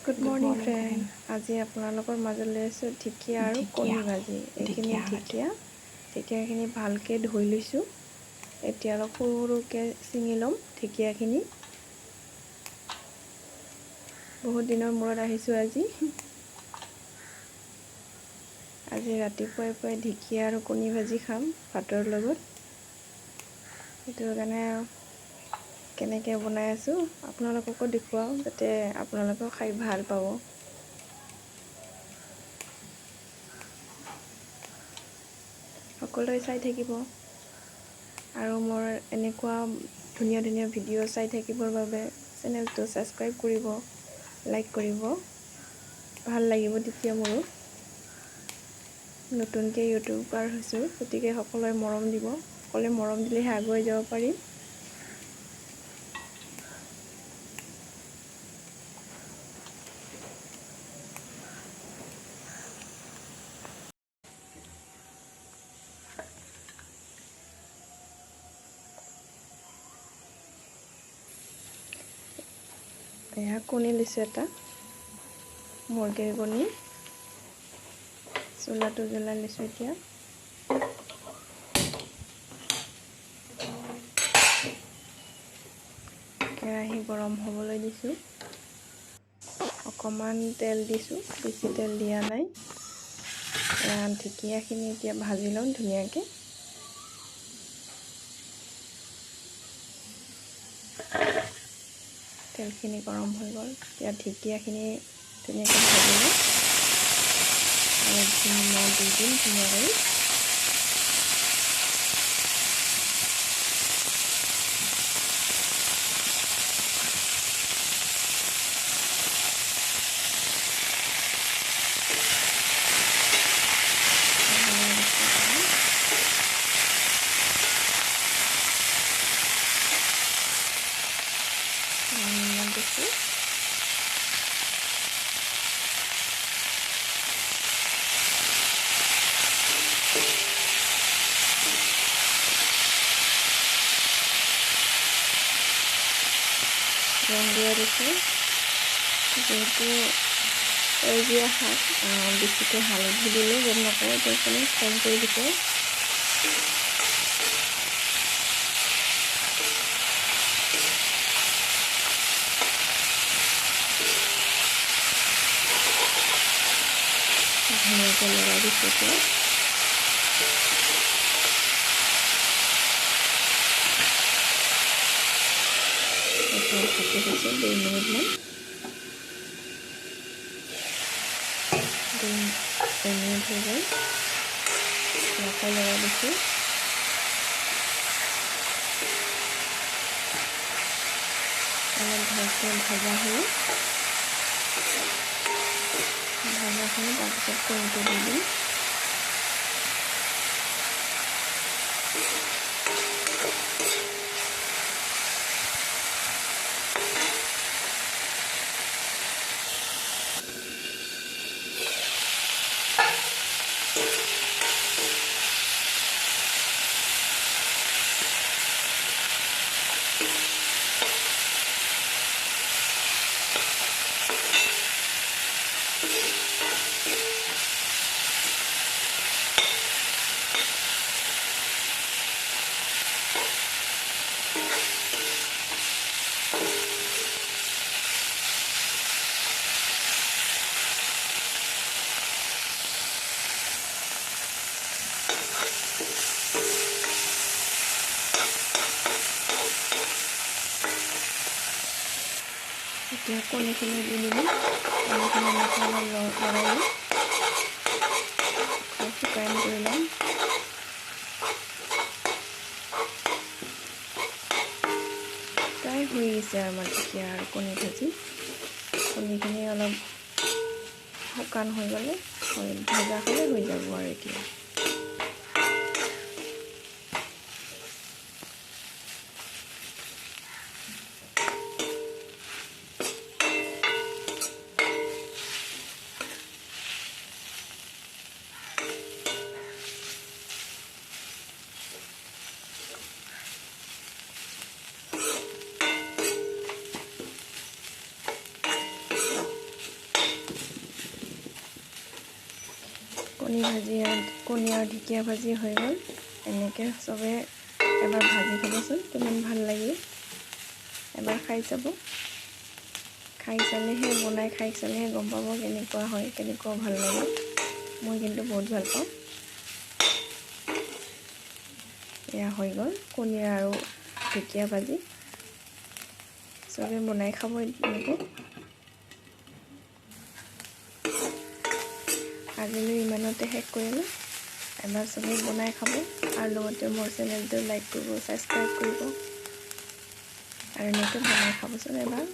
Good morning friend. আজি আপোনালোকৰ মাজলৈ আছোঁ ঢেকীয়া আৰু কণী ভাজি। এইখিনি ঢেকীয়াখিনি ভালকৈ ধুই লৈছোঁ। এতিয়া অলপ সৰু সৰুকৈ ছিঙি ল'ম ঢেকীয়াখিনি। বহুত দিনৰ মূৰত আহিছোঁ আজি ৰাতিপুৱাই ঢেকীয়া আৰু কণী ভাজি খাম ভাতৰ লগত। সেইটো কাৰণে কেনেকৈ বনাই আছোঁ আপোনালোককো দেখুৱাওঁ, যাতে আপোনালোকেও খাই ভাল পাব। সকলোৱে চাই থাকিব আৰু মোৰ এনেকুৱা ধুনীয়া ধুনীয়া ভিডিঅ' চাই থাকিবৰ বাবে চেনেলটো ছাবস্ক্ৰাইব কৰিব, লাইক কৰিব। ভাল লাগিব তেতিয়া মোৰো। নতুনকৈ ইউটিউবাৰ হৈছোঁ, গতিকে সকলোৱে মৰম দিব। সকলোৱে মৰম দিলেহে আগুৱাই যাব পাৰিম। এয়া কণী লৈছোঁ, এটা মুৰ্গীৰ কণী। চোলাটো জ্বলাই লৈছোঁ। এতিয়া কেৰাহী গৰম হ'বলৈ দিছোঁ। অকণমান তেল দিছোঁ, বেছি তেল দিয়া নাই। ঢেকীয়াখিনি এতিয়া ভাজি লওঁ ধুনীয়াকৈ। তেলখিনি গৰম হৈ গ'ল, এতিয়া ঢেকীয়াখিনি ধুনীয়াকৈ ভাজি লওঁ আৰু নিমখ দি দিম ধুনীয়াকৈ। ৰং দিয়া দিছোঁ, যিহেতু সেউজীয়া শাক, বেছিকৈ হালধি দিলে গম নাপায়, সেইকাৰণে কম কৰি দিছোঁ। ধুনীয়াকৈ লগাই দিছোঁ। এতিয়া থাকি দিছোঁ 2 মিনিটমান। 2 মিনিট হৈ গ'ল, আকৌ লগাই দিছোঁ। অলপ ভালকৈ ভজা হ'লে তাৰপিছত কণীটো দি দিম। এতিয়া কণীখিনি দি দিম। কণীখিনি অলপ লৰাই দিম, শুকান কৰি ল'ম। প্ৰায় হৈ গৈছে আমাৰ ঢেকীয়া আৰু কণী ভাজি। কণীখিনি অলপ শুকান হৈ গ'লে, ভজা হ'লে হৈ যাব আৰু এতিয়া। কণী আৰু ঢেকীয়া ভাজি হৈ গ'ল। এনেকৈ চবে এবাৰ ভাজি খাবচোন, কিমান ভাল লাগে। এবাৰ খাই চাব, বনাই খাই চালেহে গম পাব কেনেকুৱা হয়, কেনেকুৱা ভাল লাগে। মই কিন্তু বহুত ভাল পাওঁ। এয়া হৈ গ'ল কণী আৰু ঢেকীয়া ভাজি। চবে বনাই খাব এনেকৈ। আজিলৈ ইমানতে শেষ কৰিলোঁ। এবাৰ চবেই বনাই খাব আৰু লগতে মোৰ চেনেলটো লাইক কৰিব, ছাবস্ক্ৰাইব কৰিব আৰু এনেকৈ বনাই খাবচোন এবাৰ।